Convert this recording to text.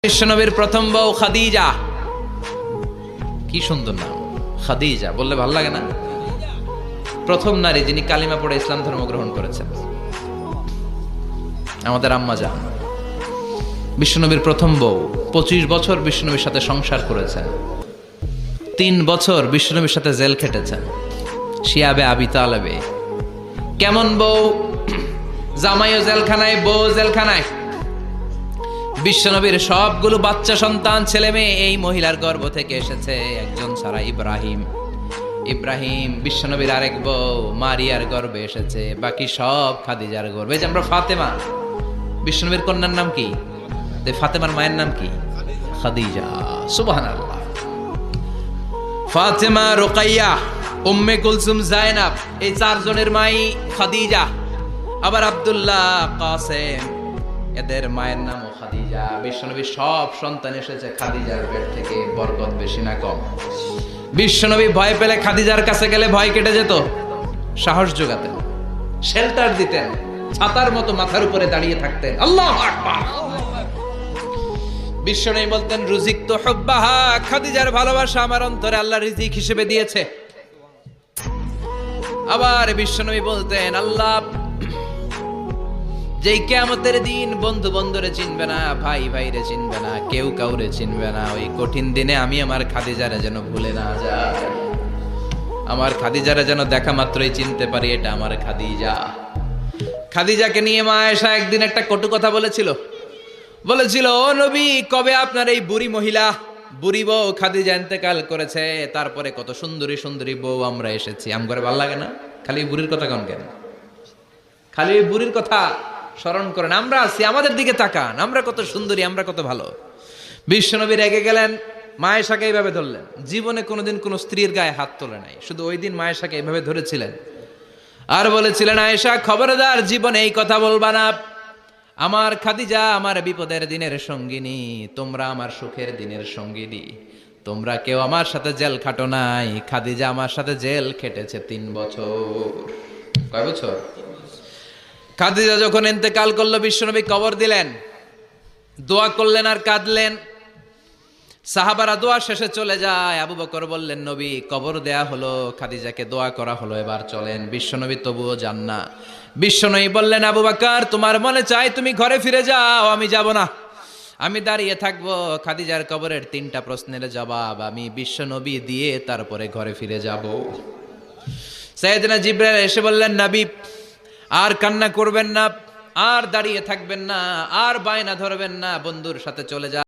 বিশ্বনবীর প্রথম বউ খাদিজা, কি সুন্দর নাম খাদিজা, বললে ভালো লাগে না? প্রথম নারী যিনি কালিমা পড়ে ইসলাম ধর্ম গ্রহণ করেছেন, আমাদের আম্মা জান। বিশ্বনবীর প্রথম বউ 25 বছর বিশ্বনবীর সাথে সংসার করেছেন, 3 বছর বিশ্বনবীর সাথে জেল খেটেছেন শিয়াবে আবি তালেবে। কেমন বউ? জামাইও জেলখানায়, বউ জেলখানায়। বিশ্বনবীর সবগুলো বাচ্চা সন্তান ছেলে মেয়ে এই মহিলার গর্ভ থেকে এসেছে, একজন ছাড়া ইব্রাহিম। ইব্রাহিম বিশ্বনবীর আরেক বউ মারিয়ার গর্ভে এসেছে, বাকি সব খাদিজার গর্ভে। যে আমরা ফাতেমা, বিশ্বনবীর কন্যার নাম কি? ফাতেমার মায়ের নাম কি? খাদিজা। সুবহানাল্লাহ। ফাতেমা, রুকাইয়া, উম্মে কুলসুম, জায়নাব, এই 4 জনের মাই খাদিজা। আবার আব্দুল্লাহ, কাসেম, এদের মায়ের নামও খাদিজা। বিশ্বনবীর সব সন্তান এসেছে খাদিজার পেট থেকে। বরকত বেশি না কম? বিশ্বনবী ভয় পেলে খাদিজার কাছে গেলে ভয় কেটে যেত, সাহস যোগাতেন, শেল্টার দিতেন, ছাতার মতো মাথার উপরে দাঁড়িয়ে থাকতেন। আল্লাহু আকবার। বিশ্বনবী বলতেন রুজিকতু হুব্বাহা, খাদিজার ভালোবাসা আমার অন্তরে আল্লাহ রিজিক হিসেবে দিয়েছে। আবার বিশ্বনবী বলতেন আল্লাহ যেই কিয়ামতের দিন বন্ধু বন্ধুরে চিনবে না, ভাই ভাইরে চিনবে না, কেউ কাউরে চিনবে না, ওই কঠিন দিনে আমি আমার খাদিজারে যেন ভুলে না যাই, আমার খাদিজারে যেন দেখা মাত্রই চিনতে পারি এটা আমার খাদিজা। খাদিজাকে নিয়ে মা আয়েশা একদিন একটা কটু কথা বলেছিল। ও নবী, কবে আপনার এই বুড়ি মহিলা, বুড়ি বউ খাদিজা ইন্তেকাল করেছে, তারপরে কত সুন্দরী সুন্দরী বউ আমরা এসেছি, আমগরে ভালো লাগে না? খালি বুড়ির কথা কোন কেন? খালি ওই বুড়ির কথা স্মরণ করেন। আমরা আছি, আমাদের দিকে তাকান, আমরা কত সুন্দরী, আমরা কত ভালো। বিশ্বনবী রেগে গেলেন, মা আয়েশাকে এইভাবে ধরলেন। জীবনে কোনোদিন কোনো স্ত্রীর গায়ে হাত তোলে নাই, শুধু ওই দিন মা আয়েশাকে এইভাবে ধরেছিলেন আর বলেছিলেন, আয়েশা খবরদার জীবনে এই কথা বলবা না, আমার খাদিজা আমার বিপদের দিনের সঙ্গিনী, তোমরা আমার সুখের দিনের সঙ্গিনী, তোমরা কেউ আমার সাথে জেল খাটো নাই, খাদিজা আমার সাথে জেল খেটেছে 3 বছর। কয় বছর? খাদিজা যখন ইন্তেকাল করলো, বিশ্বনবী কবর দিলেন, দোয়া করলেন আর কাঁদলেন। সাহাবারা দোয়া শেষে চলে যায়। আবু বকর বললেন, নবী কবর দেয়া হলো, খাদিজাকে দোয়া করা হলো, এবার চলেন। বিশ্বনবী তবুও যান না। বিশ্বনবী বললেন, আবু বকর তোমার মনে চাই তুমি ঘরে ফিরে যাও, আমি যাব না, আমি দাঁড়িয়ে থাকবো। খাদিজার কবরের 3টা প্রশ্নের জবাব আমি বিশ্বনবী দিয়ে তারপরে ঘরে ফিরে যাব। সাইয়েদনা জিবরাইল এসে বললেন, নবী আর কান্না করবেন না, আর দাঁড়িয়ে থাকবেন না, আর বায়না ধরবেন না, বন্ধুর সাথে চলে যা।